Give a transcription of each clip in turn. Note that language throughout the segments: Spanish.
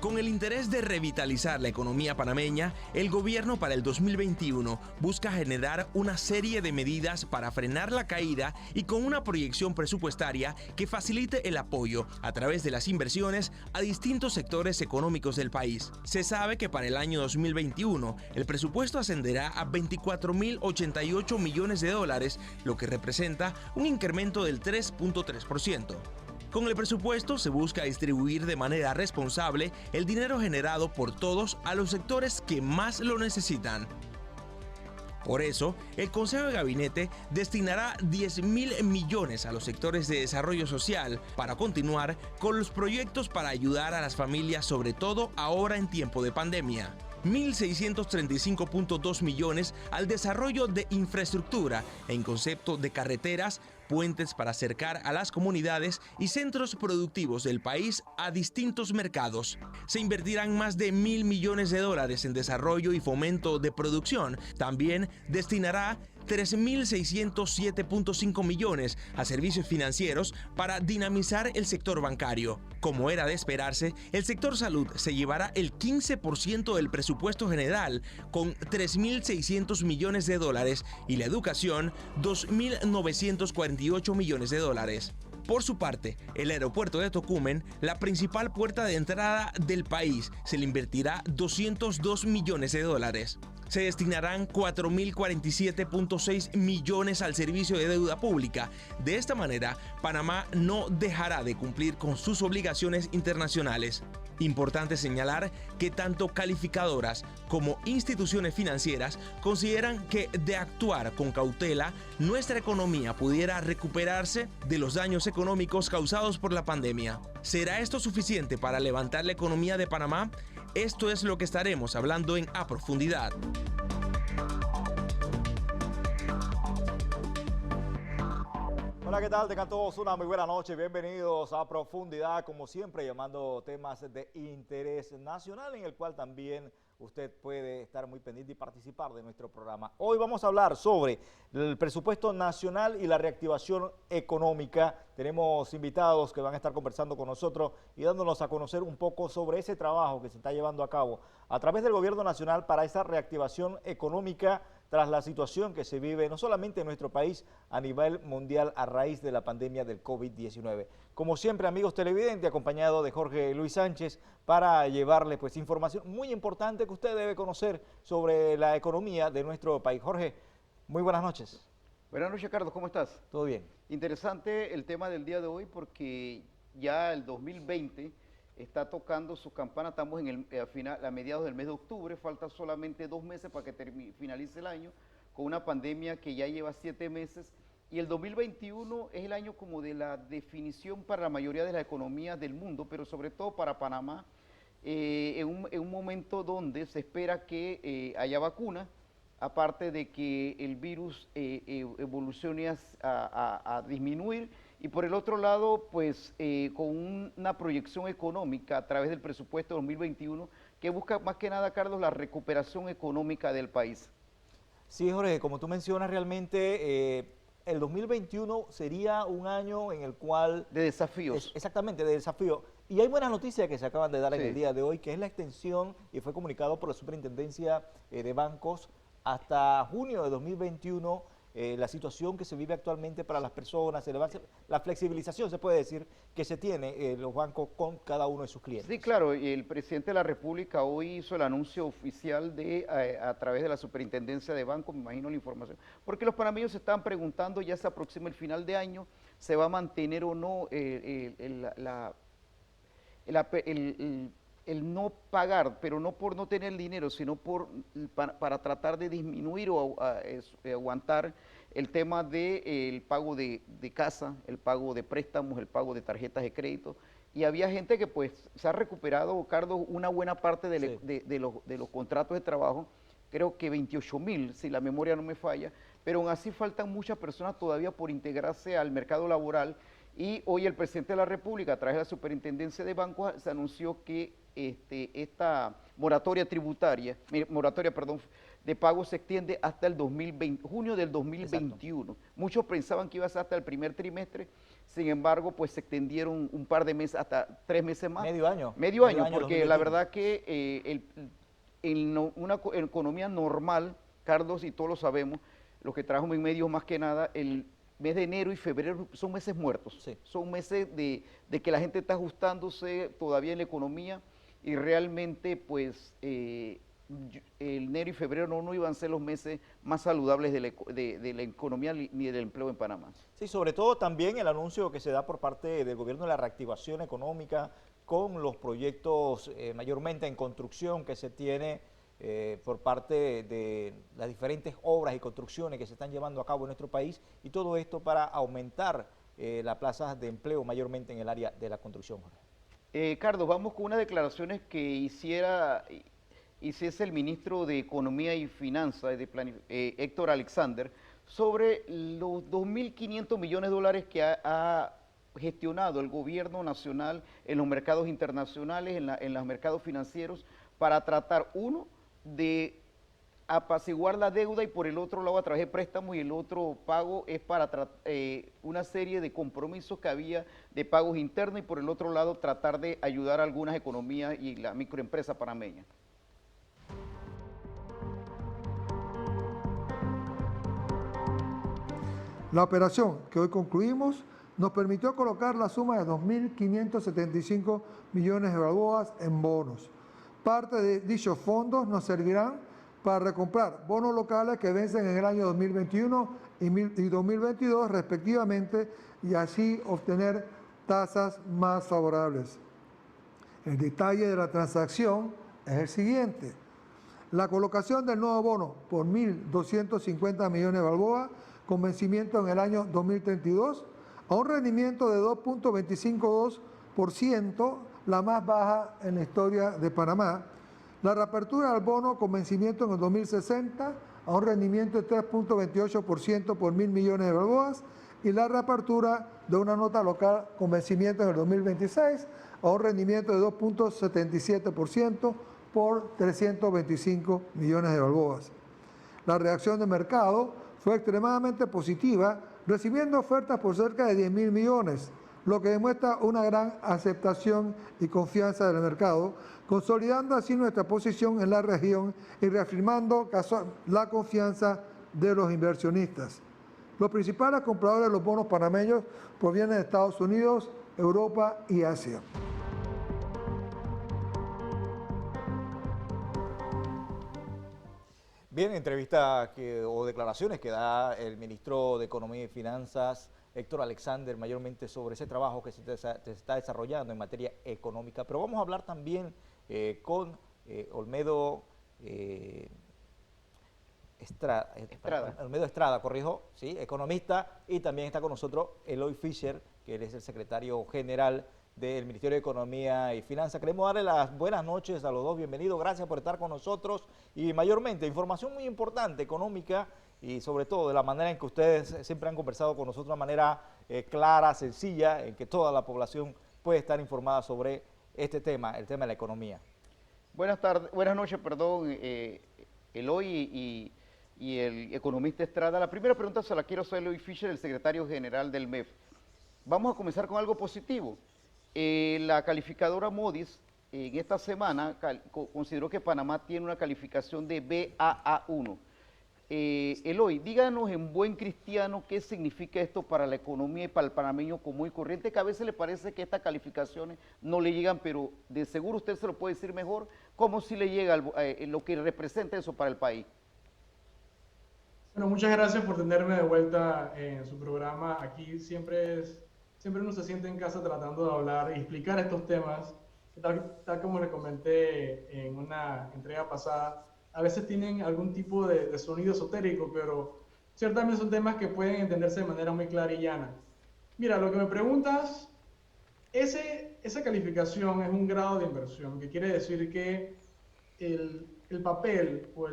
Con el interés de revitalizar la economía panameña, el gobierno para el 2021 busca generar una serie de medidas para frenar la caída y con una proyección presupuestaria que facilite el apoyo a través de las inversiones a distintos sectores económicos del país. Se sabe que para el año 2021 el presupuesto ascenderá a 24.088 millones de dólares, lo que representa un incremento del 3.3%. Con el presupuesto se busca distribuir de manera responsable el dinero generado por todos a los sectores que más lo necesitan. Por eso, el Consejo de Gabinete destinará 10.000 millones a los sectores de desarrollo social para continuar con los proyectos para ayudar a las familias, sobre todo ahora en tiempo de pandemia. 1.635.2 millones al desarrollo de infraestructura en concepto de carreteras, puentes para acercar a las comunidades y centros productivos del país a distintos mercados. Se invertirán más de 1.000 millones de dólares en desarrollo y fomento de producción. También destinará 3.607.5 millones a servicios financieros para dinamizar el sector bancario. Como era de esperarse, el sector salud se llevará el 15% del presupuesto general, con 3.600 millones de dólares, y la educación, 2.948 millones de dólares. Por su parte, el aeropuerto de Tocumen, la principal puerta de entrada del país, se le invertirá 202 millones de dólares. Se destinarán 4.047.6 millones al servicio de deuda pública. De esta manera, Panamá no dejará de cumplir con sus obligaciones internacionales. Importante señalar que tanto calificadoras como instituciones financieras consideran que de actuar con cautela, nuestra economía pudiera recuperarse de los daños económicos causados por la pandemia. ¿Será esto suficiente para levantar la economía de Panamá? Esto es lo que estaremos hablando en A Profundidad. Hola, ¿qué tal? Tengan todos una muy buena noche. Bienvenidos a Profundidad, como siempre, llamando temas de interés nacional, en el cual también usted puede estar muy pendiente y participar de nuestro programa. Hoy vamos a hablar sobre el presupuesto nacional y la reactivación económica. Tenemos invitados que van a estar conversando con nosotros y dándonos a conocer un poco sobre ese trabajo que se está llevando a cabo a través del gobierno nacional para esa reactivación económica tras la situación que se vive no solamente en nuestro país, a nivel mundial a raíz de la pandemia del COVID-19. Como siempre, amigos televidentes, acompañado de Jorge Luis Sánchez, para llevarles pues información muy importante que usted debe conocer sobre la economía de nuestro país. Jorge, muy buenas noches. Buenas noches, Carlos, ¿cómo estás? ¿Todo bien? Interesante el tema del día de hoy porque ya el 2020 está tocando sus campanas. Estamos a mediados del mes de octubre, falta solamente 2 meses para que finalice el año, con una pandemia que ya lleva 7 meses, y el 2021 es el año como de la definición para la mayoría de las economías del mundo, pero sobre todo para Panamá, en un momento donde se espera que haya vacuna, aparte de que el virus evolucione a disminuir, y por el otro lado, pues con una proyección económica a través del presupuesto 2021 que busca más que nada, Carlos, la recuperación económica del país. Sí, Jorge, como tú mencionas, realmente el 2021 sería un año en el cual... De desafíos. Exactamente, de desafío. Y hay buenas noticias que se acaban de dar en Sí. el día de hoy, que es la extensión, y fue comunicado por la Superintendencia de Bancos, hasta junio de 2021, la situación que se vive actualmente para las personas, la flexibilización, se puede decir, que se tiene los bancos con cada uno de sus clientes. Sí, claro, y el presidente de la República hoy hizo el anuncio oficial a través de la Superintendencia de Bancos, me imagino la información, porque los panameños se estaban preguntando, ya se aproxima el final de año, ¿se va a mantener o no el no pagar, pero no por no tener dinero, sino para tratar de disminuir o aguantar el tema del pago de casa, el pago de préstamos, el pago de tarjetas de crédito? Y había gente que pues se ha recuperado, Carlos, una buena parte de los contratos de trabajo, creo que 28.000, si la memoria no me falla, pero aún así faltan muchas personas todavía por integrarse al mercado laboral. Y hoy el presidente de la República, a través de la Superintendencia de Bancos, se anunció que esta moratoria de pago se extiende hasta el 2020, junio del 2021. Exacto. Muchos pensaban que iba a ser hasta el primer trimestre, sin embargo, pues se extendieron un par de meses, hasta 3 meses más. Medio año. Medio año, porque 2021. la verdad que una economía normal, Carlos, y todos lo sabemos, los que trabajamos en medios más que nada, el mes de enero y febrero son meses muertos. Sí. Son meses de que la gente está ajustándose todavía en la economía y realmente pues enero y febrero no iban a ser los meses más saludables de la economía ni del empleo en Panamá. Sí, sobre todo también el anuncio que se da por parte del gobierno de la reactivación económica con los proyectos mayormente en construcción que se tiene por parte de las diferentes obras y construcciones que se están llevando a cabo en nuestro país, y todo esto para aumentar las plazas de empleo mayormente en el área de la construcción. Carlos, vamos con unas declaraciones que hiciese el ministro de Economía y Finanzas, Héctor Alexander, sobre los 2.500 millones de dólares que ha gestionado el gobierno nacional en los mercados internacionales, en los mercados financieros, para tratar, uno, de apaciguar la deuda, y por el otro lado a través de préstamos, y el otro pago es para una serie de compromisos que había de pagos internos, y por el otro lado tratar de ayudar a algunas economías y la microempresa panameña. La operación que hoy concluimos nos permitió colocar la suma de 2.575 millones de balboas en bonos. Parte de dichos fondos nos servirán para recomprar bonos locales que vencen en el año 2021 y 2022 respectivamente, y así obtener tasas más favorables. El detalle de la transacción es el siguiente: la colocación del nuevo bono por 1.250 millones de balboas con vencimiento en el año 2032 a un rendimiento de 2.252%, la más baja en la historia de Panamá. La reapertura del bono con vencimiento en el 2060 a un rendimiento de 3.28% por 1.000 millones de balboas, y la reapertura de una nota local con vencimiento en el 2026 a un rendimiento de 2.77% por 325 millones de balboas. La reacción de mercado fue extremadamente positiva, recibiendo ofertas por cerca de 10.000 millones, lo que demuestra una gran aceptación y confianza del mercado, consolidando así nuestra posición en la región y reafirmando la confianza de los inversionistas. Los principales compradores de los bonos panameños provienen de Estados Unidos, Europa y Asia. Bien, entrevista o declaraciones que da el ministro de Economía y Finanzas, Héctor Alexander, mayormente sobre ese trabajo que se está desarrollando en materia económica. Pero vamos a hablar también con Olmedo Estrada, corrijo, ¿sí? Economista, y también está con nosotros Eloy Fischer, que él es el secretario general del Ministerio de Economía y Finanzas. Queremos darle las buenas noches a los dos, bienvenidos, gracias por estar con nosotros, y mayormente información muy importante, económica, y sobre todo de la manera en que ustedes siempre han conversado con nosotros de una manera clara, sencilla, en que toda la población puede estar informada sobre este tema, el tema de la economía. Buenas noches, perdón, Eloy y el economista Estrada. La primera pregunta se la quiero hacer a Eloy Fischer, el secretario general del MEF. Vamos a comenzar con algo positivo. La calificadora Moody's en esta semana consideró que Panamá tiene una calificación de Baa1. Eloy, díganos en buen cristiano qué significa esto para la economía y para el panameño común y corriente, que a veces le parece que estas calificaciones no le llegan, pero de seguro usted se lo puede decir mejor, cómo si le llega lo que representa eso para el país. Bueno, muchas gracias por tenerme de vuelta en su programa. Aquí siempre uno se siente en casa tratando de hablar y explicar estos temas, que tal como le comenté en una entrega pasada, a veces tienen algún tipo de sonido esotérico, pero ciertamente son temas que pueden entenderse de manera muy clara y llana. Mira, lo que me preguntas, esa calificación es un grado de inversión, que quiere decir que el papel o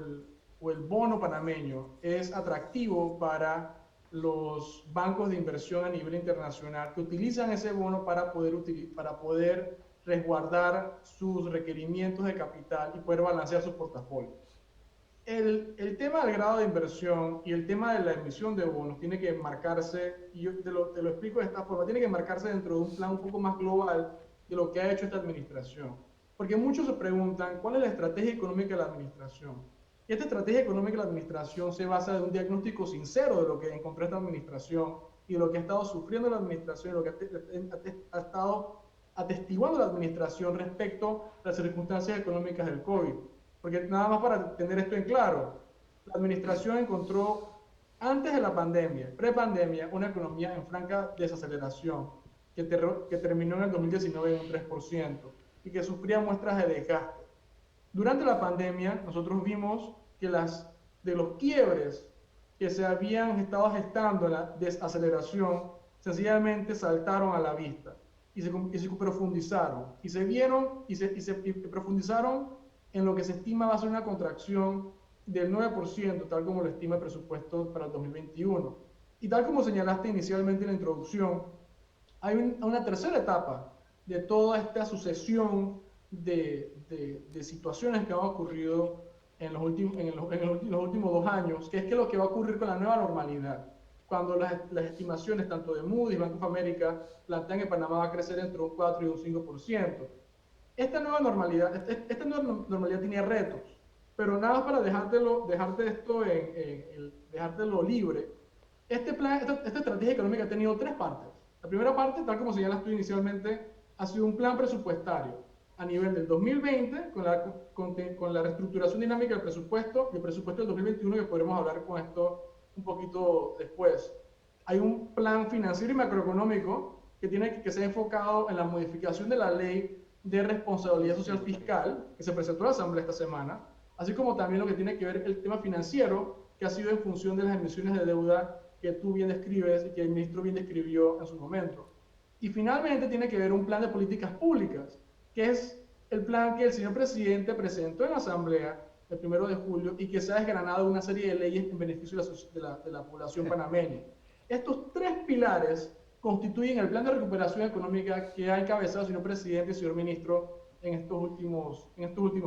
el bono panameño es atractivo para los bancos de inversión a nivel internacional que utilizan ese bono para poder resguardar sus requerimientos de capital y poder balancear sus portafolios. el tema del grado de inversión y el tema de la emisión de bonos tiene que marcarse, y yo te lo explico de esta forma, tiene que marcarse dentro de un plan un poco más global de lo que ha hecho esta administración. Porque muchos se preguntan, ¿cuál es la estrategia económica de la administración? Y esta estrategia económica de la administración se basa en un diagnóstico sincero de lo que encontró esta administración y de lo que ha estado sufriendo la administración, y lo que ha estado atestiguando la administración respecto a las circunstancias económicas del COVID. Porque nada más para tener esto en claro, la administración encontró antes de la pandemia, prepandemia, una economía en franca desaceleración que terminó en el 2019 en un 3% y que sufría muestras de desgaste. Durante la pandemia nosotros vimos que de los quiebres que se habían estado gestando en la desaceleración sencillamente saltaron a la vista y se profundizaron y se vieron y profundizaron en lo que se estima va a ser una contracción del 9%, tal como lo estima el presupuesto para el 2021. Y tal como señalaste inicialmente en la introducción, hay una tercera etapa de toda esta sucesión de situaciones que han ocurrido en los últimos 2 años, que es lo que va a ocurrir con la nueva normalidad. Cuando las estimaciones tanto de Moody's y Bank of America plantean que Panamá va a crecer entre un 4 y un 5%. Esta nueva normalidad tiene retos, pero nada más para dejártelo libre. Esta estrategia económica ha tenido 3 partes. La primera parte, tal como señalas tú inicialmente, ha sido un plan presupuestario a nivel del 2020, con la reestructuración dinámica del presupuesto, y el presupuesto del 2021, que podremos hablar con esto un poquito después. Hay un plan financiero y macroeconómico que se ha enfocado en la modificación de la ley de responsabilidad social fiscal, que se presentó a la Asamblea esta semana, así como también lo que tiene que ver el tema financiero, que ha sido en función de las emisiones de deuda que tú bien describes y que el ministro bien describió en su momento. Y finalmente tiene que ver un plan de políticas públicas, que es el plan que el señor presidente presentó en la Asamblea el 1 de julio y que se ha desgranado una serie de leyes en beneficio de la población panameña. Estos 3 pilares constituyen el plan de recuperación económica que ha encabezado el señor presidente y el señor ministro en estos últimos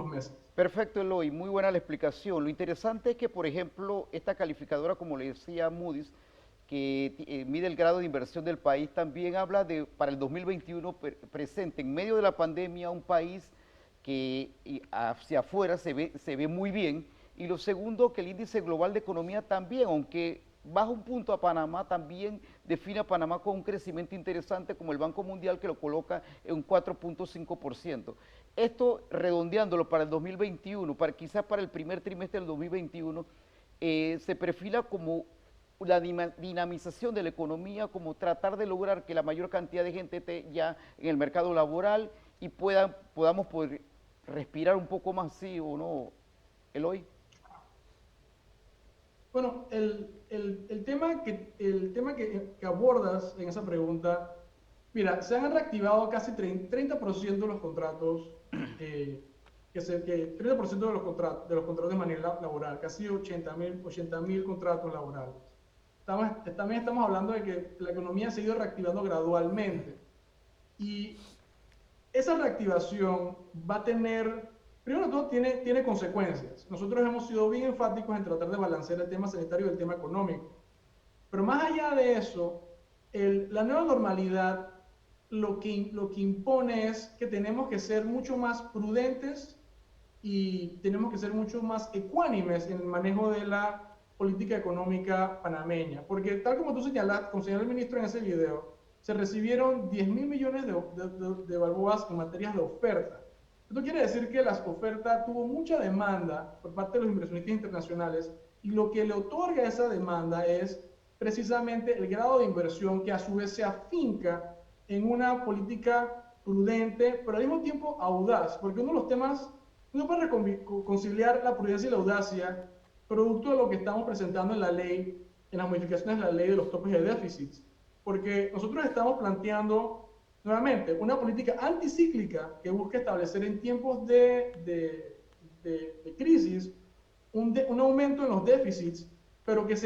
meses. Perfecto, Eloy, muy buena la explicación. Lo interesante es que, por ejemplo, esta calificadora, como le decía Moody's, que mide el grado de inversión del país, también habla de, para el 2021, presente en medio de la pandemia, un país que hacia afuera se ve muy bien. Y lo segundo, que el índice global de economía también, aunque baja un punto a Panamá, también define a Panamá con un crecimiento interesante, como el Banco Mundial, que lo coloca en un 4.5%. Esto, redondeándolo para el 2021, quizás para el primer trimestre del 2021, se perfila como la dinamización de la economía, como tratar de lograr que la mayor cantidad de gente esté ya en el mercado laboral y podamos poder respirar un poco más, ¿sí o no, Eloy? Bueno, el tema que abordas en esa pregunta, mira, se han reactivado casi 30% de los contratos, 30% de los contratos de manera laboral, casi 80.000 contratos laborales. También estamos hablando de que la economía se ha ido reactivando gradualmente. Y esa reactivación va a tener, primero de todo, tiene consecuencias. Nosotros hemos sido bien enfáticos en tratar de balancear el tema sanitario y el tema económico. Pero más allá de eso, la nueva normalidad lo que impone es que tenemos que ser mucho más prudentes y tenemos que ser mucho más ecuánimes en el manejo de la política económica panameña. Porque tal como tú señalaste, como señaló el ministro en ese video, se recibieron 10.000 millones de balboas en materias de oferta. Esto quiere decir que la oferta tuvo mucha demanda por parte de los inversionistas internacionales y lo que le otorga esa demanda es precisamente el grado de inversión que a su vez se afinca en una política prudente, pero al mismo tiempo audaz, porque uno de los temas, uno puede conciliar la prudencia y la audacia producto de lo que estamos presentando en la ley, en las modificaciones de la ley de los topes de déficits, porque nosotros estamos planteando nuevamente una política anticíclica que busca establecer en tiempos de crisis un aumento en los déficits, pero que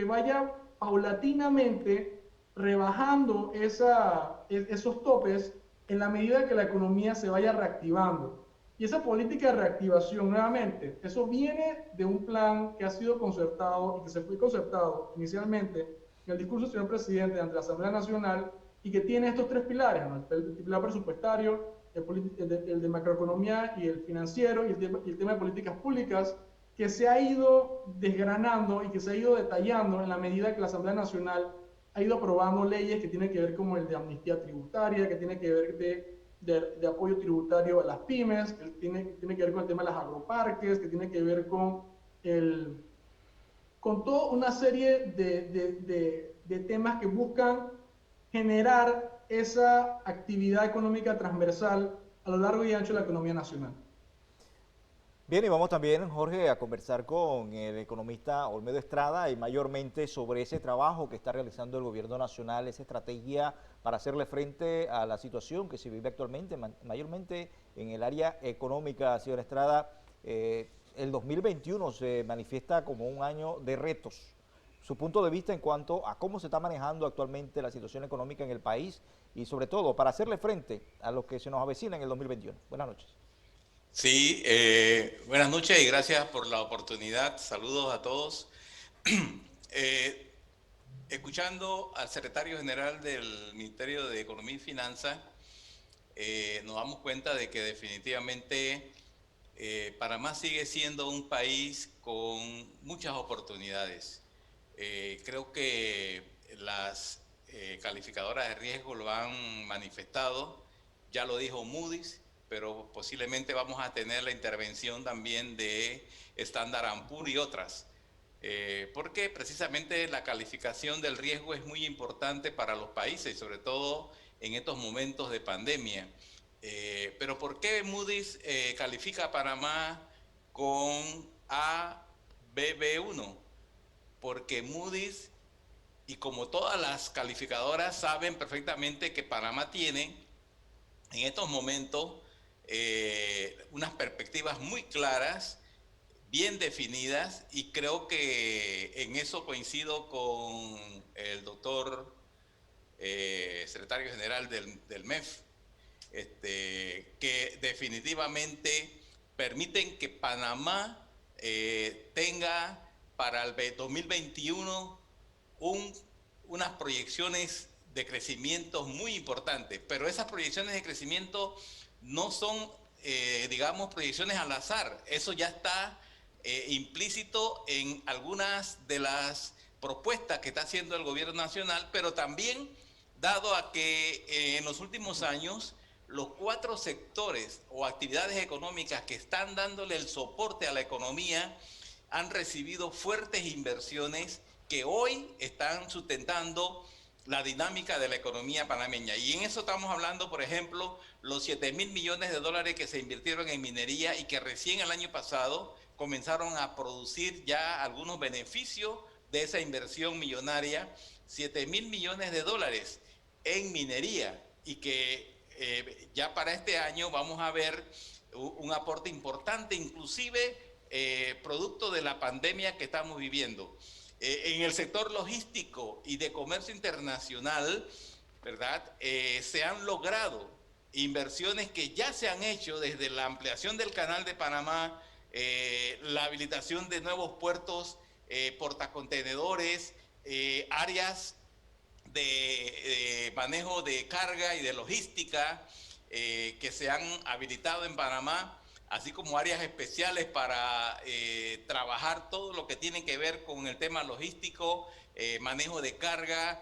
vaya paulatinamente rebajando esos topes en la medida que la economía se vaya reactivando. Y esa política de reactivación, nuevamente, eso viene de un plan que ha sido concertado y que se fue concertado inicialmente en el discurso del señor presidente ante la Asamblea Nacional y que tiene estos tres pilares, ¿no? El pilar presupuestario, el de macroeconomía y el financiero y el tema de políticas públicas, que se ha ido desgranando y que se ha ido detallando en la medida que la Asamblea Nacional ha ido aprobando leyes que tienen que ver como el de amnistía tributaria, que tiene que ver de apoyo tributario a las pymes, que tiene que ver con el tema de las agroparques, que tiene que ver con toda una serie de temas que buscan generar esa actividad económica transversal a lo largo y ancho de la economía nacional. Bien, y vamos también, Jorge, a conversar con el economista Olmedo Estrada y mayormente sobre ese trabajo que está realizando el gobierno nacional, esa estrategia para hacerle frente a la situación que se vive actualmente, mayormente en el área económica. Señor Estrada, el 2021 se manifiesta como un año de retos. Su punto de vista en cuanto a cómo se está manejando actualmente la situación económica en el país y sobre todo para hacerle frente a lo que se nos avecina en el 2021. Buenas noches. Sí, buenas noches y gracias por la oportunidad. Saludos a todos. Eh, Escuchando al secretario general del Ministerio de Economía y Finanzas, nos damos cuenta de que definitivamente Panamá sigue siendo un país con muchas oportunidades. Creo que las calificadoras de riesgo lo han manifestado, ya lo dijo Moody's, pero posiblemente vamos a tener la intervención también de Standard & Poor's y otras, porque precisamente la calificación del riesgo es muy importante para los países, sobre todo en estos momentos de pandemia. Pero ¿por qué Moody's califica a Panamá con ABB1? Porque Moody's y como todas las calificadoras saben perfectamente que Panamá tiene en estos momentos unas perspectivas muy claras, bien definidas, y creo que en eso coincido con el doctor secretario general del MEF, que definitivamente permiten que Panamá tenga para el 2021 unas proyecciones de crecimiento muy importantes, pero esas proyecciones de crecimiento no son, digamos, proyecciones al azar. Eso ya está implícito en algunas de las propuestas que está haciendo el gobierno nacional, pero también dado a que en los últimos años los 4 sectores o actividades económicas que están dándole el soporte a la economía han recibido fuertes inversiones que hoy están sustentando la dinámica de la economía panameña. Y en eso estamos hablando, por ejemplo, los 7.000 millones de dólares que se invirtieron en minería y que recién el año pasado comenzaron a producir ya algunos beneficios de esa inversión millonaria, 7.000 millones de dólares en minería, y que ya para este año vamos a ver un aporte importante, inclusive producto de la pandemia que estamos viviendo. En el sector logístico y de comercio internacional, ¿verdad? Se han logrado inversiones que ya se han hecho desde la ampliación del Canal de Panamá, la habilitación de nuevos puertos, portacontenedores, áreas de manejo de carga y de logística que se han habilitado en Panamá, así como áreas especiales para trabajar todo lo que tiene que ver con el tema logístico, manejo de carga,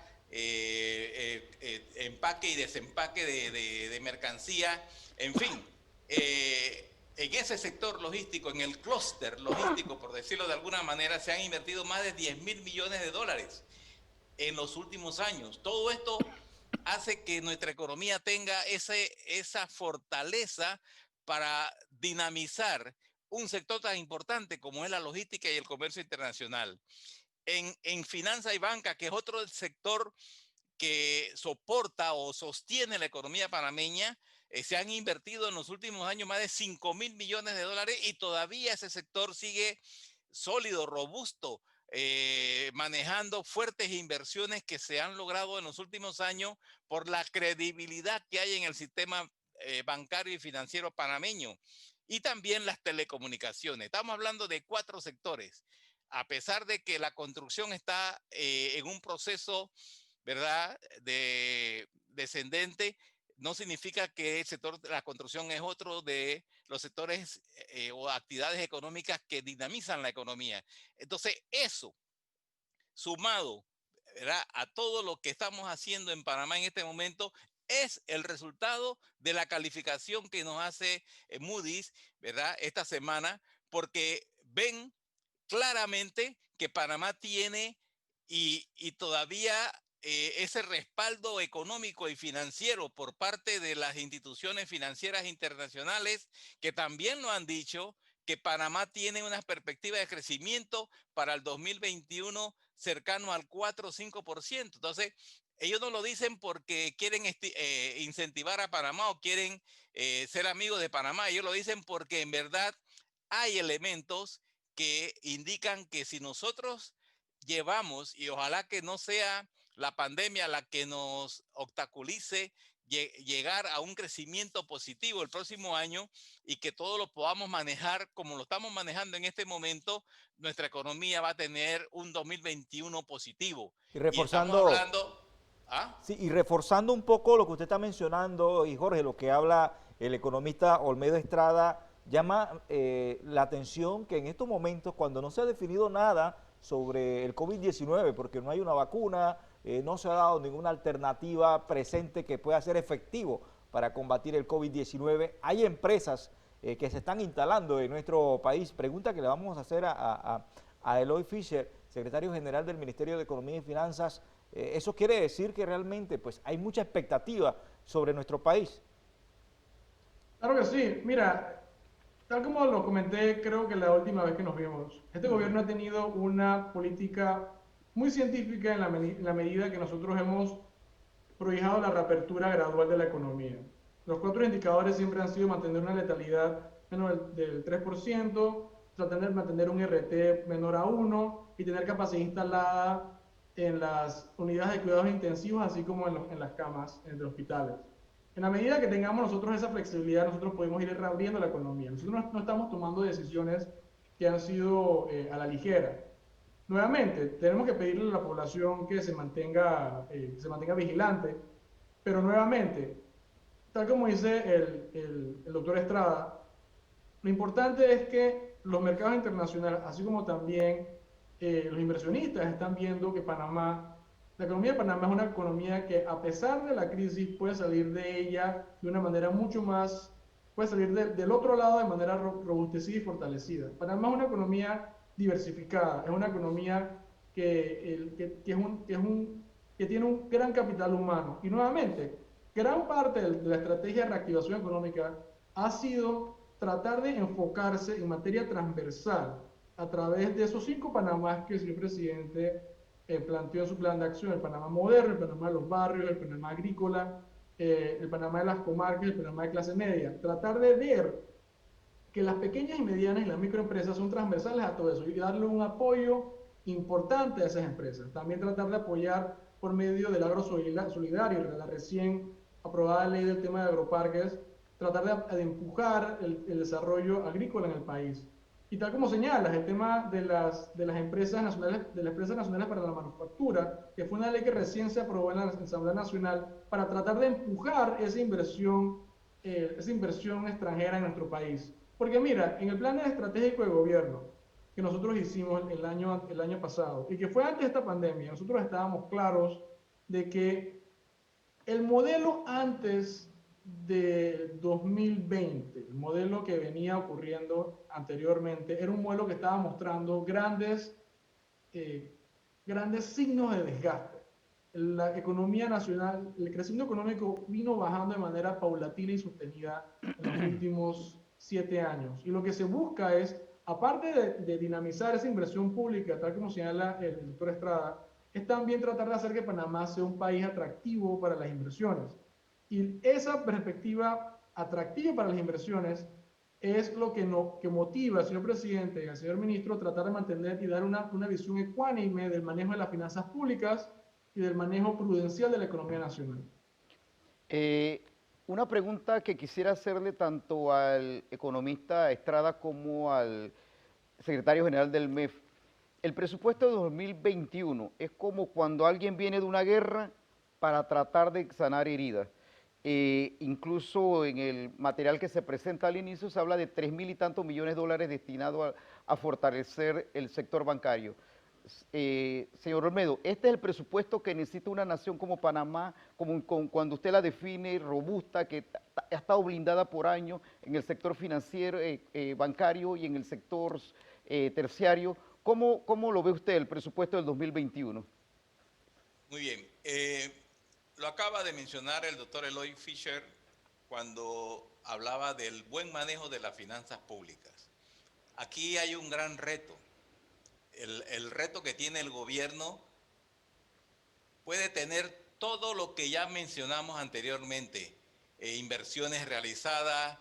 empaque y desempaque de mercancía, en fin. En ese sector logístico, en el clúster logístico, por decirlo de alguna manera, se han invertido más de 10.000 millones de dólares en los últimos años. Todo esto hace que nuestra economía tenga esa fortaleza para dinamizar un sector tan importante como es la logística y el comercio internacional. En finanza y banca, que es otro sector que soporta o sostiene la economía panameña, se han invertido en los últimos años más de 5.000 millones de dólares y todavía ese sector sigue sólido, robusto, manejando fuertes inversiones que se han logrado en los últimos años por la credibilidad que hay en el sistema bancario y financiero panameño. y también las telecomunicaciones. Estamos hablando de 4 sectores. A pesar de que la construcción está en un proceso, ¿verdad?, descendente, no significa que el sector de la construcción es otro de los sectores o actividades económicas que dinamizan la economía. Entonces, eso sumado, ¿verdad?, a todo lo que estamos haciendo en Panamá en este momento, es el resultado de la calificación que nos hace Moody's, ¿verdad?, esta semana, porque ven claramente que Panamá tiene y todavía ese respaldo económico y financiero por parte de las instituciones financieras internacionales, que también lo han dicho, que Panamá tiene una perspectiva de crecimiento para el 2021 cercano al 4 o 5%. Entonces, ellos no lo dicen porque quieren incentivar a Panamá o quieren ser amigos de Panamá. Ellos lo dicen porque en verdad hay elementos que indican que si nosotros llevamos, y ojalá que no sea la pandemia la que nos obstaculice llegar a un crecimiento positivo el próximo año y que todo lo podamos manejar como lo estamos manejando en este momento, nuestra economía va a tener un 2021 positivo. Y Y estamos reforzando, hablando... ¿Ah? sí, y reforzando un poco lo que usted está mencionando, y Jorge, lo que habla el economista Olmedo Estrada, llama la atención que en estos momentos, cuando no se ha definido nada sobre el COVID-19, porque no hay una vacuna, no se ha dado ninguna alternativa presente que pueda ser efectivo para combatir el COVID-19, hay empresas que se están instalando en nuestro país. Pregunta que le vamos a hacer a Eloy Fischer, secretario general del Ministerio de Economía y Finanzas. Eso quiere decir que realmente pues, hay mucha expectativa sobre nuestro país. Claro que sí. Mira, tal como lo comenté, creo que la última vez que nos vimos, este gobierno ha tenido una política muy científica en la medida que nosotros hemos prohijado la reapertura gradual de la economía. Los 4 indicadores siempre han sido mantener una letalidad menor del 3%, tratar de mantener un RT menor a 1 y tener capacidad instalada en las unidades de cuidados intensivos, así como en las camas de hospitales. En la medida que tengamos nosotros esa flexibilidad, nosotros podemos ir reabriendo la economía. Nosotros no estamos tomando decisiones que han sido a la ligera. Nuevamente, tenemos que pedirle a la población que se mantenga vigilante, pero nuevamente, tal como dice el doctor Estrada, lo importante es que los mercados internacionales, así como también los inversionistas, están viendo que la economía de Panamá es una economía que a pesar de la crisis puede salir de ella de una manera mucho más, puede salir del otro lado de manera robustecida y fortalecida. Panamá es una economía diversificada, es una economía que tiene un gran capital humano. Y nuevamente, gran parte de la estrategia de reactivación económica ha sido tratar de enfocarse en materia transversal a través de esos 5 Panamás que el señor presidente planteó en su plan de acción: el Panamá moderno, el Panamá de los barrios, el Panamá agrícola, el Panamá de las comarcas, el Panamá de clase media. Tratar de ver que las pequeñas y medianas y las microempresas son transversales a todo eso y darle un apoyo importante a esas empresas. También tratar de apoyar por medio del agro solidario, la recién aprobada ley del tema de agroparques, tratar de empujar el desarrollo agrícola en el país. Y tal como señalas, el tema de las empresas nacionales para la manufactura, que fue una ley que recién se aprobó en la Asamblea Nacional para tratar de empujar esa inversión extranjera en nuestro país. Porque mira, en el plan estratégico de gobierno que nosotros hicimos el año pasado y que fue antes de esta pandemia, nosotros estábamos claros de que el modelo antes de 2020, el modelo que venía ocurriendo anteriormente, era un modelo que estaba mostrando grandes signos de desgaste. La economía nacional, el crecimiento económico vino bajando de manera paulatina y sostenida en los últimos 7 años. Y lo que se busca es, aparte de dinamizar esa inversión pública, tal como señala el doctor Estrada, es también tratar de hacer que Panamá sea un país atractivo para las inversiones. Y esa perspectiva atractiva para las inversiones es lo que motiva al señor presidente y al señor ministro a tratar de mantener y dar una visión ecuánime del manejo de las finanzas públicas y del manejo prudencial de la economía nacional. Una pregunta que quisiera hacerle tanto al economista Estrada como al secretario general del MEF. El presupuesto de 2021 es como cuando alguien viene de una guerra para tratar de sanar heridas. Incluso en el material que se presenta al inicio se habla de 3.000 y tantos millones de dólares destinados a fortalecer el sector bancario. Señor Olmedo, ¿este es el presupuesto que necesita una nación como Panamá, cuando usted la define robusta, que ha estado blindada por años en el sector financiero, bancario y en el sector terciario? ¿Cómo lo ve usted el presupuesto del 2021? Muy bien. Lo acaba de mencionar el doctor Eloy Fischer cuando hablaba del buen manejo de las finanzas públicas. Aquí hay un gran reto. El reto que tiene el gobierno puede tener todo lo que ya mencionamos anteriormente, inversiones realizadas,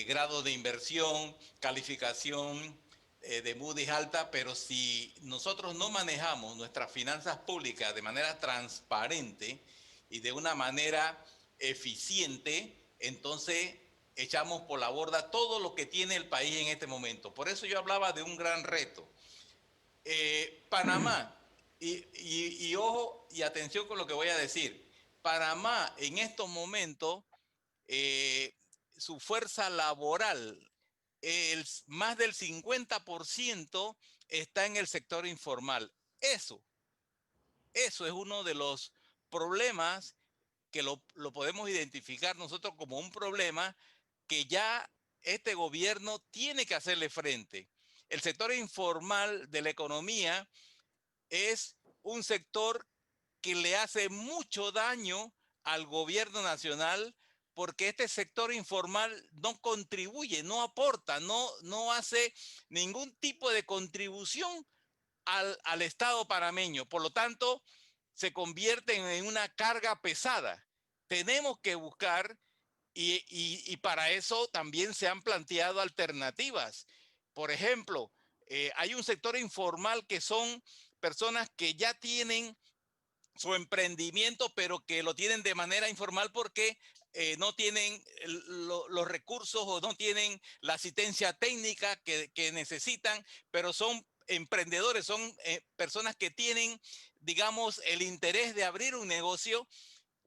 grado de inversión, calificación de Moody's alta, pero si nosotros no manejamos nuestras finanzas públicas de manera transparente y de una manera eficiente, entonces echamos por la borda todo lo que tiene el país en este momento. Por eso yo hablaba de un gran reto. Panamá, y ojo y atención con lo que voy a decir, Panamá en estos momentos, su fuerza laboral, más del 50% está en el sector informal. Eso es uno de los problemas que lo podemos identificar nosotros como un problema que ya este gobierno tiene que hacerle frente. El sector informal de la economía es un sector que le hace mucho daño al gobierno nacional porque este sector informal no contribuye, no aporta, no hace ningún tipo de contribución al Estado panameño. Por lo tanto, se convierten en una carga pesada. Tenemos que buscar, y para eso también se han planteado alternativas. Por ejemplo, hay un sector informal que son personas que ya tienen su emprendimiento, pero que lo tienen de manera informal porque no tienen los recursos o no tienen la asistencia técnica que necesitan, pero son emprendedores, son personas que tienen, digamos, el interés de abrir un negocio.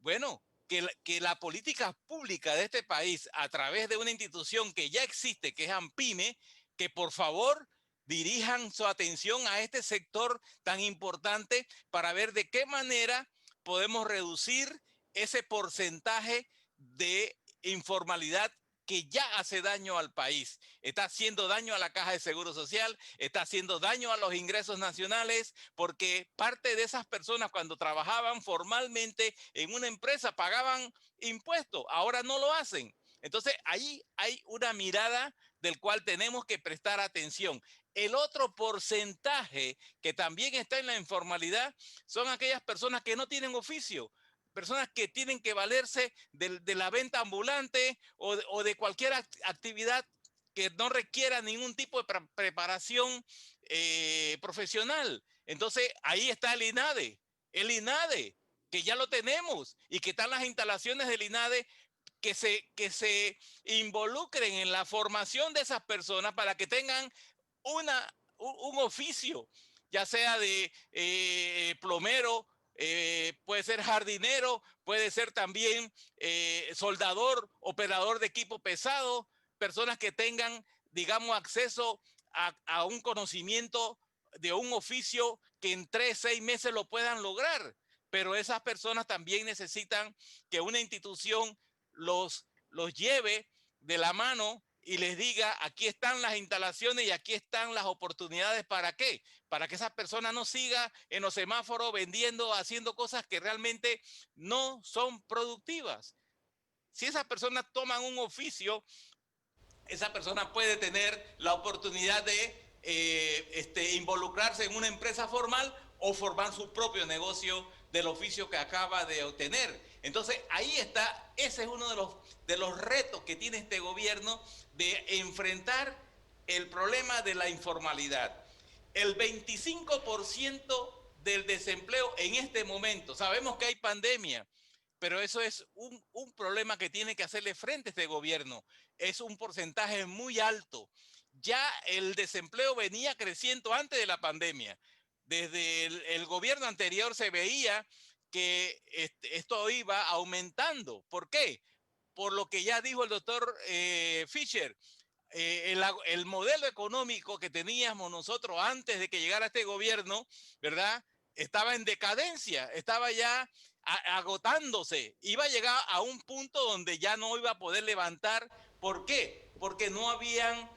Bueno, que la política pública de este país, a través de una institución que ya existe, que es AMPIME, que por favor dirijan su atención a este sector tan importante para ver de qué manera podemos reducir ese porcentaje de informalidad que ya hace daño al país. Está haciendo daño a la Caja de Seguro Social, está haciendo daño a los ingresos nacionales, porque parte de esas personas cuando trabajaban formalmente en una empresa pagaban impuestos, ahora no lo hacen. Entonces ahí hay una mirada del cual tenemos que prestar atención. El otro porcentaje que también está en la informalidad son aquellas personas que no tienen oficio, personas que tienen que valerse de la venta ambulante o de cualquier actividad que no requiera ningún tipo de preparación profesional. Entonces, ahí está el INADE, que ya lo tenemos y que están las instalaciones del INADE que se involucren en la formación de esas personas para que tengan un oficio, ya sea de plomero, puede ser jardinero, puede ser también soldador, operador de equipo pesado, personas que tengan, digamos, acceso a un conocimiento de un oficio que en 3, 6 meses lo puedan lograr. Pero esas personas también necesitan que una institución los lleve de la mano y les diga, aquí están las instalaciones y aquí están las oportunidades. ¿Para qué? Para que esa persona no siga en los semáforos vendiendo, haciendo cosas que realmente no son productivas. Si esas personas toman un oficio, esa persona puede tener la oportunidad de involucrarse en una empresa formal o formar su propio negocio del oficio que acaba de obtener. Entonces ahí está, ese es uno de los retos que tiene este gobierno, de enfrentar el problema de la informalidad. El 25% del desempleo en este momento, sabemos que hay pandemia, pero eso es un problema que tiene que hacerle frente a este gobierno. Es un porcentaje muy alto. Ya el desempleo venía creciendo antes de la pandemia. Desde el gobierno anterior se veía que esto iba aumentando. ¿Por qué? Por lo que ya dijo el doctor Fischer, el modelo económico que teníamos nosotros antes de que llegara este gobierno, ¿verdad? Estaba en decadencia, estaba ya agotándose, iba a llegar a un punto donde ya no iba a poder levantar. ¿Por qué? Porque no habían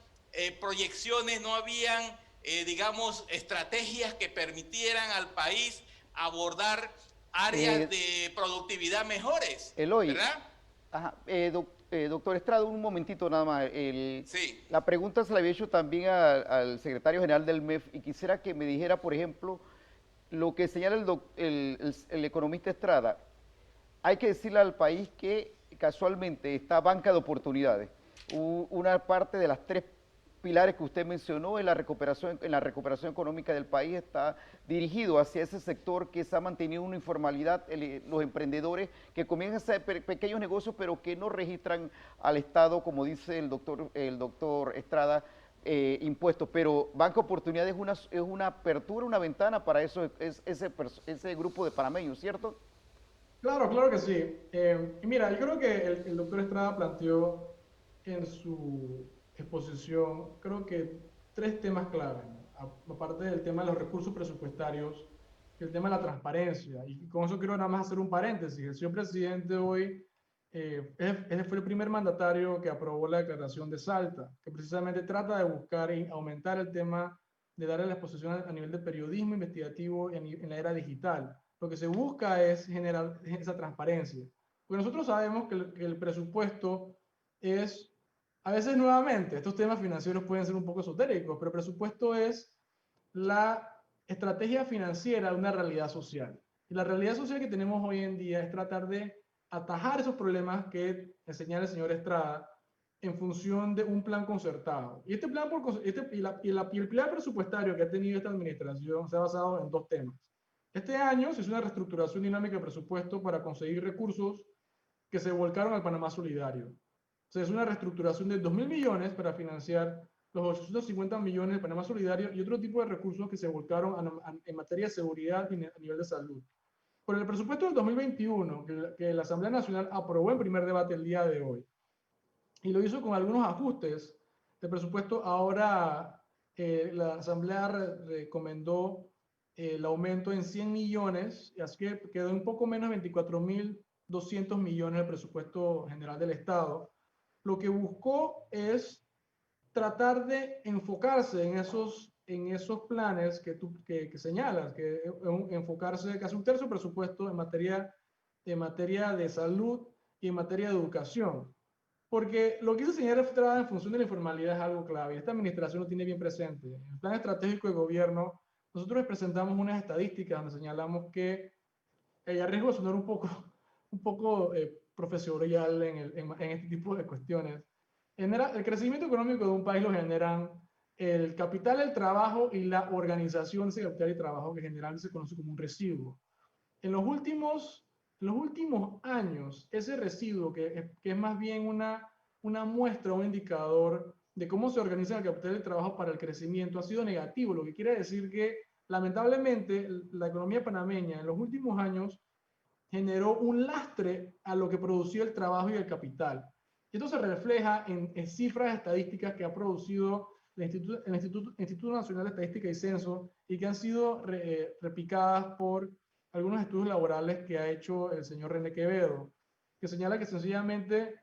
proyecciones, no habían, digamos, estrategias que permitieran al país abordar áreas de productividad mejores, Eloy, ¿verdad? ajá, doctor Estrada, un momentito nada más. Sí. La pregunta se la había hecho también al secretario general del MEF y quisiera que me dijera, por ejemplo, lo que señala el economista Estrada. Hay que decirle al país que casualmente esta banca de oportunidades, una parte de las tres pilares que usted mencionó en la recuperación económica del país está dirigido hacia ese sector que se ha mantenido una informalidad, los emprendedores que comienzan a hacer pequeños negocios pero que no registran al Estado, como dice el doctor Estrada, impuestos, pero Banca Oportunidad es una apertura, una ventana para ese grupo de panameños, ¿cierto? Claro, claro que sí. Y mira, yo creo que el doctor Estrada planteó en su exposición, creo que tres temas clave, ¿no? Aparte del tema de los recursos presupuestarios, el tema de la transparencia. Y con eso quiero nada más hacer un paréntesis. El señor presidente hoy él fue el primer mandatario que aprobó la declaración de Salta, que precisamente trata de buscar y aumentar el tema de darle la exposición a nivel de periodismo investigativo en la era digital. Lo que se busca es generar esa transparencia. Porque nosotros sabemos que el presupuesto es, a veces nuevamente, estos temas financieros pueden ser un poco esotéricos, pero el presupuesto es la estrategia financiera de una realidad social. Y la realidad social que tenemos hoy en día es tratar de atajar esos problemas que señala el señor Estrada en función de un plan concertado. Y este plan y el plan presupuestario que ha tenido esta administración se ha basado en dos temas. Este año se hizo una reestructuración dinámica de presupuesto para conseguir recursos que se volcaron al Panamá Solidario. O sea, es una reestructuración de 2.000 millones para financiar los 850 millones de Panamá Solidario y otro tipo de recursos que se volcaron en materia de seguridad y a nivel de salud. Con el presupuesto del 2021, que la Asamblea Nacional aprobó en primer debate el día de hoy, y lo hizo con algunos ajustes de presupuesto, ahora la Asamblea recomendó el aumento en 100 millones, así que quedó un poco menos de 24.200 millones el presupuesto general del Estado. Lo que buscó es tratar de enfocarse en esos planes que señalas, que enfocarse casi un tercio del presupuesto en materia de salud y en materia de educación. Porque lo que hizo el señor Estrada en función de la informalidad es algo clave. Esta administración lo tiene bien presente. En el plan estratégico de gobierno, nosotros presentamos unas estadísticas donde señalamos que, a riesgo de sonar un poco profesorial en este tipo de cuestiones, el crecimiento económico de un país lo generan el capital, el trabajo y la organización de ese capital y trabajo, que generalmente se conoce como un residuo. En los últimos años, ese residuo, que es más bien una muestra, un indicador de cómo se organiza el capital y trabajo para el crecimiento, ha sido negativo, lo que quiere decir que lamentablemente la economía panameña en los últimos años generó un lastre a lo que producía el trabajo y el capital. Y esto se refleja en cifras estadísticas que ha producido el Instituto Nacional de Estadística y Censo y que han sido replicadas por algunos estudios laborales que ha hecho el señor René Quevedo, que señala que sencillamente,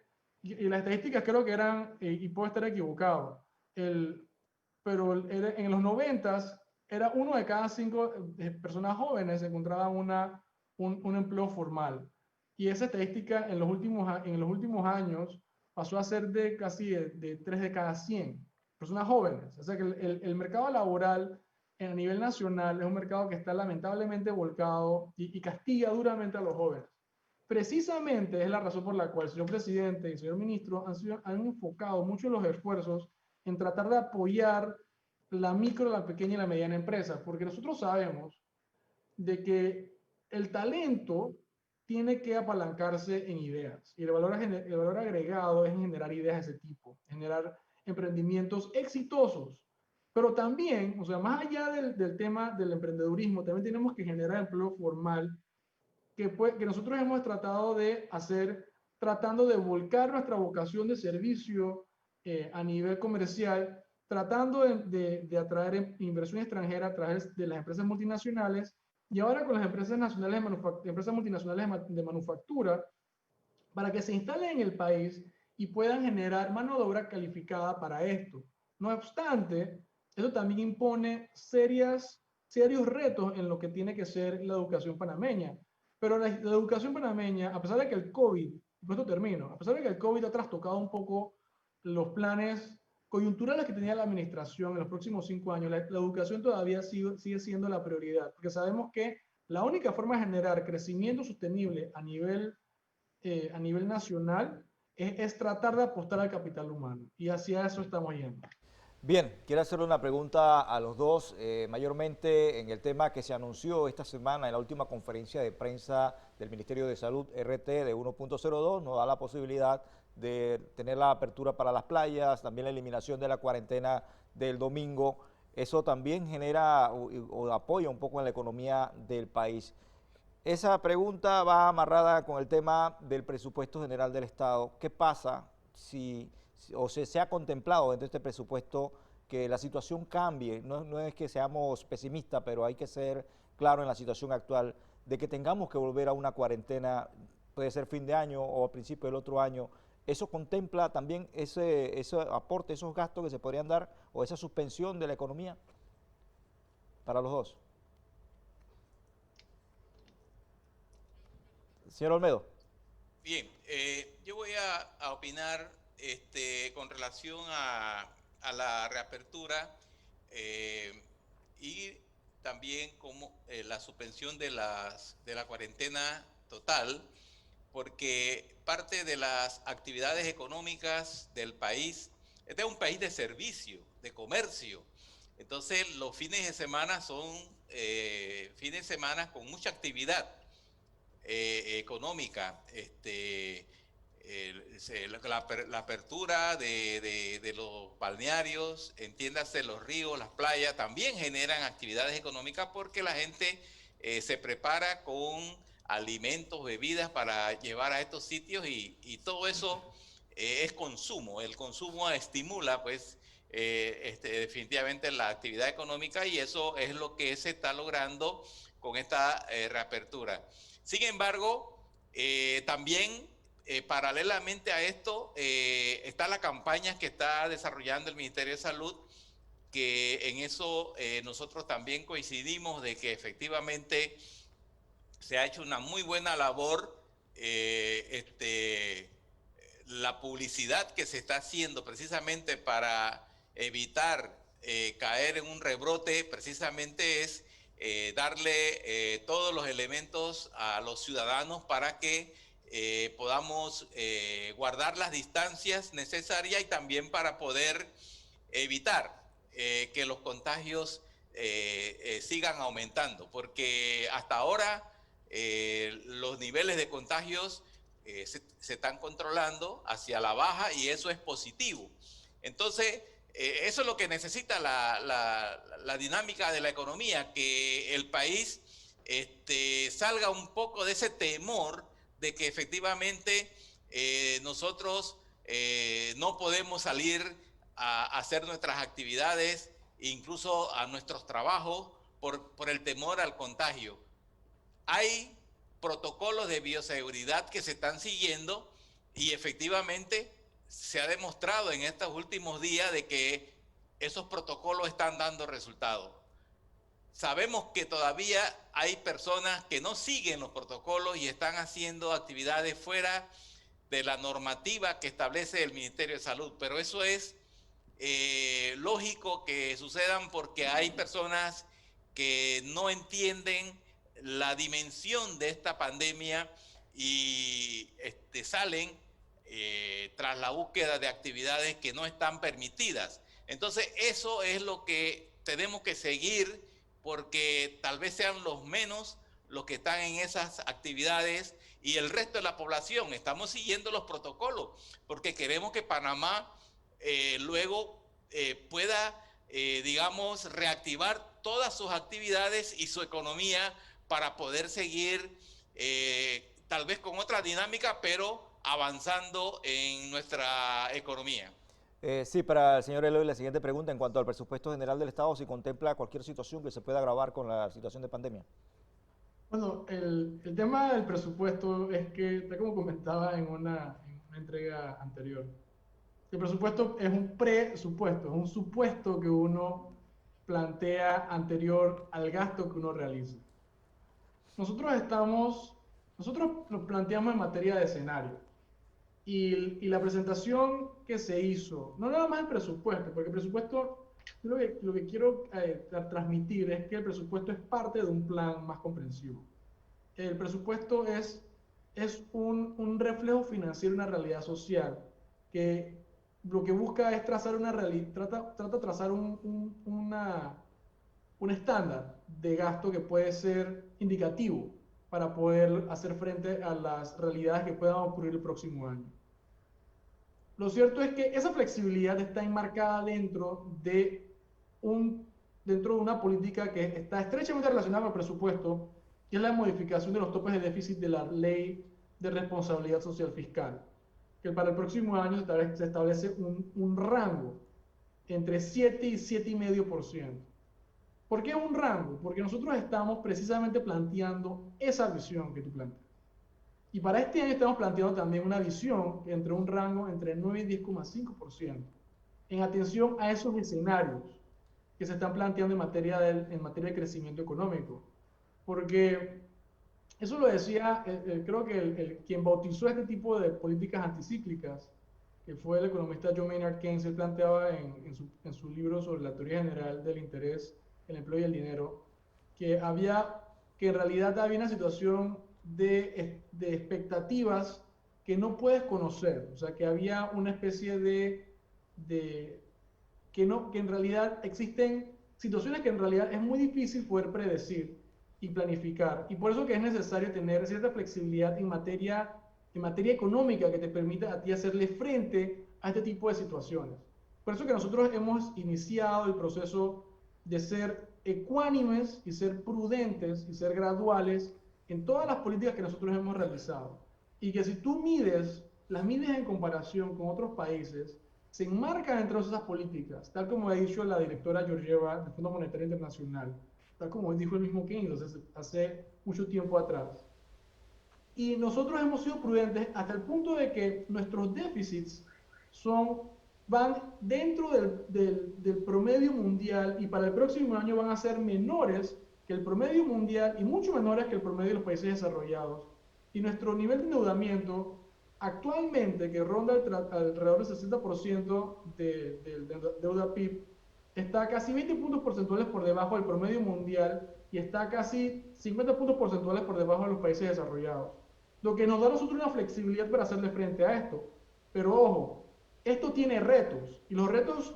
y las estadísticas creo que eran, y puedo estar equivocado, pero en los 90 era uno de cada 5 personas jóvenes se encontraba un empleo formal. Y esa estadística en los últimos años pasó a ser de casi de 3 de cada 100 personas jóvenes. O sea que el mercado laboral a nivel nacional es un mercado que está lamentablemente volcado y castiga duramente a los jóvenes. Precisamente es la razón por la cual el señor presidente y el señor ministro han enfocado mucho los esfuerzos en tratar de apoyar la micro, la pequeña y la mediana empresa, porque nosotros sabemos de que el talento tiene que apalancarse en ideas. Y el valor agregado es generar ideas de ese tipo, generar emprendimientos exitosos. Pero también, o sea, más allá del tema del emprendedurismo, también tenemos que generar empleo formal que nosotros hemos tratado de hacer, tratando de volcar nuestra vocación de servicio a nivel comercial, tratando de atraer inversión extranjera a través de las empresas multinacionales y ahora con las empresas nacionales empresas multinacionales de manufactura, para que se instalen en el país y puedan generar mano de obra calificada para esto. No obstante, eso también impone serios retos en lo que tiene que ser la educación panameña. Pero la educación panameña, a pesar de que el COVID, por esto termino, a pesar de que el COVID ha trastocado un poco los planes coyunturales que tenía la administración en los próximos 5 años, la educación todavía sigue siendo la prioridad, porque sabemos que la única forma de generar crecimiento sostenible a nivel nacional es tratar de apostar al capital humano, y hacia eso estamos yendo. Bien, quiero hacerle una pregunta a los dos, mayormente en el tema que se anunció esta semana en la última conferencia de prensa del Ministerio de Salud, RT de 1.02, nos da la posibilidad de tener la apertura para las playas, también la eliminación de la cuarentena del domingo. Eso también genera o apoya un poco en la economía del país. Esa pregunta va amarrada con el tema del presupuesto general del Estado. ¿Qué pasa si se ha contemplado dentro de este presupuesto que la situación cambie? No es que seamos pesimistas, pero hay que ser claro en la situación actual de que tengamos que volver a una cuarentena, puede ser fin de año o a principio del otro año. ¿Eso contempla también ese aporte, esos gastos que se podrían dar o esa suspensión de la economía para los dos? Señor Olmedo. Bien, yo voy a opinar con relación a la reapertura y también como la suspensión de la cuarentena total, porque parte de las actividades económicas del país, este es un país de servicio, de comercio. Entonces los fines de semana son fines de semana con mucha actividad económica, la apertura de los balnearios, entiéndase los ríos, las playas, también generan actividades económicas porque la gente se prepara con alimentos, bebidas para llevar a estos sitios y todo eso es consumo. El consumo estimula pues definitivamente la actividad económica y eso es lo que se está logrando con esta reapertura. Sin embargo, también paralelamente a esto está la campaña que está desarrollando el Ministerio de Salud, que en eso nosotros también coincidimos de que efectivamente se ha hecho una muy buena labor, la publicidad que se está haciendo precisamente para evitar caer en un rebrote, precisamente es darle todos los elementos a los ciudadanos para que podamos guardar las distancias necesarias y también para poder evitar que los contagios sigan aumentando, porque hasta ahora los niveles de contagios se están controlando hacia la baja y eso es positivo. Entonces, eso es lo que necesita la dinámica de la economía, que el país salga un poco de ese temor de que efectivamente nosotros no podemos salir a hacer nuestras actividades, incluso a nuestros trabajos, por el temor al contagio. Hay protocolos de bioseguridad que se están siguiendo y efectivamente se ha demostrado en estos últimos días de que esos protocolos están dando resultados. Sabemos que todavía hay personas que no siguen los protocolos y están haciendo actividades fuera de la normativa que establece el Ministerio de Salud, pero eso es lógico que sucedan porque hay personas que no entienden la dimensión de esta pandemia y salen tras la búsqueda de actividades que no están permitidas. Entonces eso es lo que tenemos que seguir, porque tal vez sean los menos los que están en esas actividades y el resto de la población estamos siguiendo los protocolos, porque queremos que Panamá luego pueda, digamos, reactivar todas sus actividades y su economía para poder seguir tal vez con otra dinámica, pero avanzando en nuestra economía. Sí, para el señor Eloy, la siguiente pregunta en cuanto al presupuesto general del Estado, si contempla cualquier situación que se pueda agravar con la situación de pandemia. Bueno, el tema del presupuesto es que, tal como comentaba en una entrega anterior, el presupuesto es un presupuesto, es un supuesto que uno plantea anterior al gasto que uno realiza. Nosotros lo planteamos en materia de escenario. Y la presentación que se hizo, no nada más el presupuesto, porque el presupuesto, lo que quiero transmitir es que el presupuesto es parte de un plan más comprensivo. El presupuesto es un reflejo financiero, una realidad social, que lo que busca es trazar una realidad, trata de trazar un estándar de gasto que puede ser indicativo para poder hacer frente a las realidades que puedan ocurrir el próximo año. Lo cierto es que esa flexibilidad está enmarcada dentro de una política que está estrechamente relacionada con el presupuesto, que es la modificación de los topes de déficit de la Ley de Responsabilidad Social Fiscal, que para el próximo año se establece un rango entre 7 y 7,5%. ¿Por qué un rango? Porque nosotros estamos precisamente planteando esa visión que tú planteas. Y para este año estamos planteando también una visión entre un rango entre 9 y 10,5%, en atención a esos escenarios que se están planteando en materia de crecimiento económico. Porque eso lo decía, creo que quien bautizó este tipo de políticas anticíclicas, que fue el economista John Maynard Keynes. Él planteaba en su libro sobre la teoría general del interés, el empleo y el dinero, que en realidad había una situación de expectativas que no puedes conocer, o sea, que había una especie que en realidad existen situaciones que en realidad es muy difícil poder predecir y planificar, y por eso que es necesario tener cierta flexibilidad en materia económica que te permita a ti hacerle frente a este tipo de situaciones. Por eso que nosotros hemos iniciado el proceso de ser ecuánimes y ser prudentes y ser graduales en todas las políticas que nosotros hemos realizado. Y que si tú las mides en comparación con otros países, se enmarcan dentro de esas políticas, tal como ha dicho la directora Georgieva del Fondo Monetario Internacional, tal como dijo el mismo Keynes hace mucho tiempo atrás. Y nosotros hemos sido prudentes hasta el punto de que nuestros déficits van dentro del promedio mundial, y para el próximo año van a ser menores que el promedio mundial y mucho menores que el promedio de los países desarrollados. Y nuestro nivel de endeudamiento actualmente, que ronda alrededor del 60% de deuda PIB, está casi 20 puntos porcentuales por debajo del promedio mundial y está casi 50 puntos porcentuales por debajo de los países desarrollados. Lo que nos da a nosotros una flexibilidad para hacerle frente a esto. Pero ojo, esto tiene retos, y los retos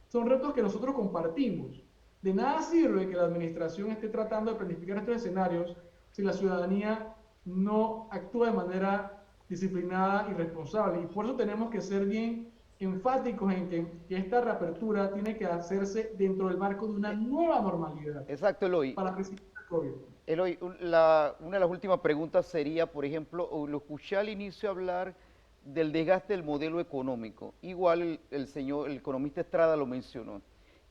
son retos que nosotros compartimos. De nada sirve que la administración esté tratando de planificar estos escenarios si la ciudadanía no actúa de manera disciplinada y responsable. Y por eso tenemos que ser bien enfáticos en que esta reapertura tiene que hacerse dentro del marco de una nueva normalidad. Exacto, Eloy. Para resistir el COVID. Eloy, una de las últimas preguntas sería, por ejemplo, lo escuché al inicio hablar del desgaste del modelo económico. Igual el economista Estrada lo mencionó.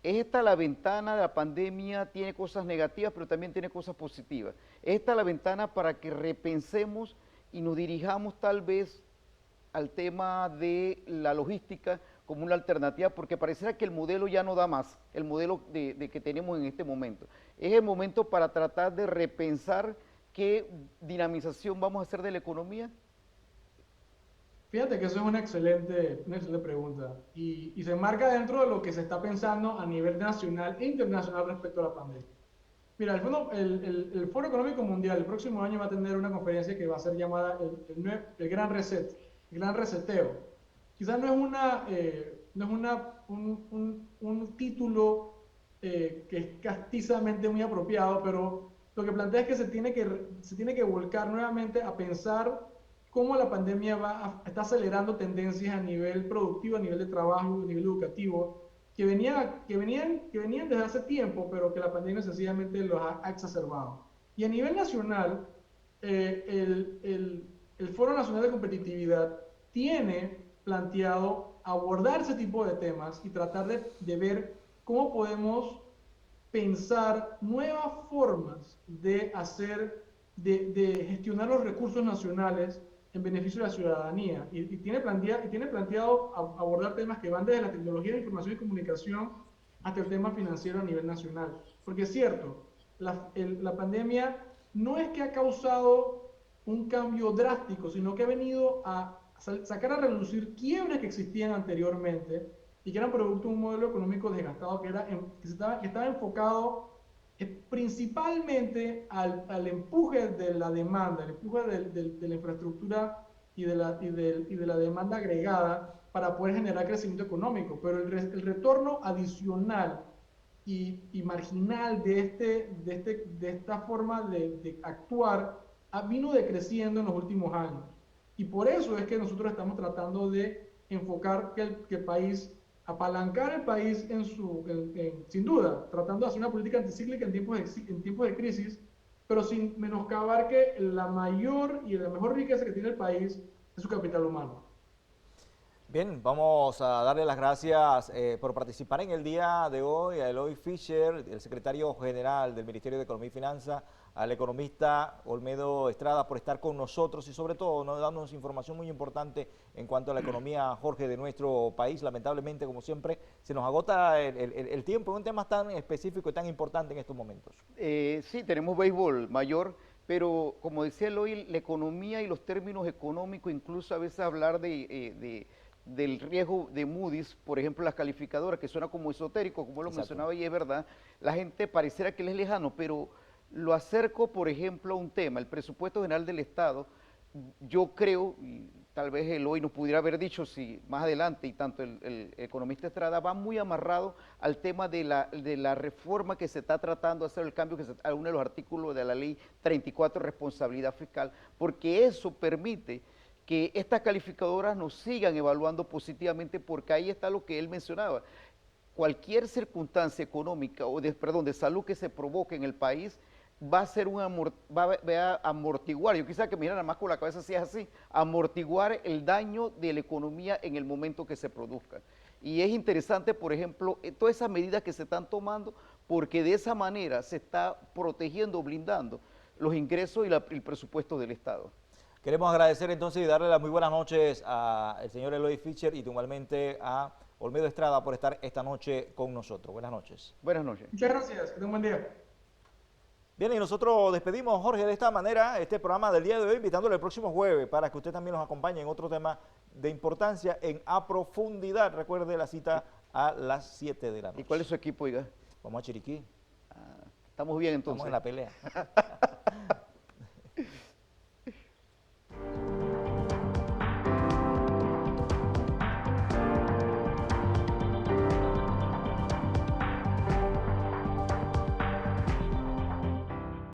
¿Es esta la ventana de la pandemia? Tiene cosas negativas, pero también tiene cosas positivas. ¿Es esta la ventana para que repensemos y nos dirijamos tal vez al tema de la logística como una alternativa? Porque pareciera que el modelo ya no da más, el modelo de que tenemos en este momento. Es el momento para tratar de repensar qué dinamización vamos a hacer de la economía. Fíjate que eso es una excelente pregunta, y se enmarca dentro de lo que se está pensando a nivel nacional e internacional respecto a la pandemia. Mira, el Foro Económico Mundial el próximo año va a tener una conferencia que va a ser llamada el Gran Reset, el Gran Reseteo. Quizás no es un título que es castizamente muy apropiado, pero lo que plantea es que se tiene que volcar nuevamente a pensar cómo la pandemia está acelerando tendencias a nivel productivo, a nivel de trabajo, a nivel educativo, que venían desde hace tiempo, pero que la pandemia sencillamente los ha exacerbado. Y a nivel nacional, el Foro Nacional de Competitividad tiene planteado abordar ese tipo de temas y tratar de ver cómo podemos pensar nuevas formas de gestionar los recursos nacionales en beneficio de la ciudadanía. Y tiene planteado abordar temas que van desde la tecnología de información y comunicación hasta el tema financiero a nivel nacional. Porque es cierto, la pandemia no es que ha causado un cambio drástico, sino que ha venido a sacar a relucir quiebres que existían anteriormente y que eran producto de un modelo económico desgastado que estaba enfocado principalmente al empuje de la demanda, el empuje de la infraestructura y de la demanda agregada para poder generar crecimiento económico. Pero el retorno adicional y marginal de esta forma de actuar vino decreciendo en los últimos años. Y por eso es que nosotros estamos tratando de enfocar que el país, apalancar el país sin duda, tratando de hacer una política anticíclica en tiempos de crisis, pero sin menoscabar que la mayor y la mejor riqueza que tiene el país es su capital humano. Bien, vamos a darle las gracias por participar en el día de hoy a Eloy Fischer, el secretario general del Ministerio de Economía y Finanzas, al economista Olmedo Estrada por estar con nosotros y sobre todo darnos información muy importante en cuanto a la economía, Jorge, de nuestro país. Lamentablemente, como siempre, se nos agota el tiempo en un tema tan específico y tan importante en estos momentos. Sí, tenemos béisbol mayor, pero como decía Eloy, la economía y los términos económicos, incluso a veces hablar del riesgo de Moody's, por ejemplo, las calificadoras, que suena como esotérico, como lo mencionaba, y es verdad, la gente pareciera que les es lejano, pero lo acerco, por ejemplo, a un tema, el presupuesto general del Estado. Yo creo, y tal vez Eloy nos pudiera haber dicho si más adelante, y tanto el economista Estrada, va muy amarrado al tema de la reforma que se está tratando de hacer, el cambio que a uno de los artículos de la ley 34, responsabilidad fiscal, porque eso permite que estas calificadoras nos sigan evaluando positivamente, porque ahí está lo que él mencionaba. Cualquier circunstancia económica o de salud que se provoque en el país va a ser va a amortiguar, yo quisiera que me miran nada más con la cabeza si es así, amortiguar el daño de la economía en el momento que se produzca. Y es interesante, por ejemplo, todas esas medidas que se están tomando, porque de esa manera se está protegiendo, blindando los ingresos y el presupuesto del Estado. Queremos agradecer entonces y darle las muy buenas noches al señor Eloy Fischer y igualmente a Olmedo Estrada por estar esta noche con nosotros. Buenas noches. Buenas noches. Muchas gracias, que tengan un buen día. Bien, y nosotros despedimos, Jorge, de esta manera este programa del día de hoy, invitándole el próximo jueves para que usted también nos acompañe en otro tema de importancia en A Profundidad. Recuerde la cita a las 7 de la noche. ¿Y cuál es su equipo, oiga? Vamos a Chiriquí. Estamos bien entonces. Estamos en la pelea.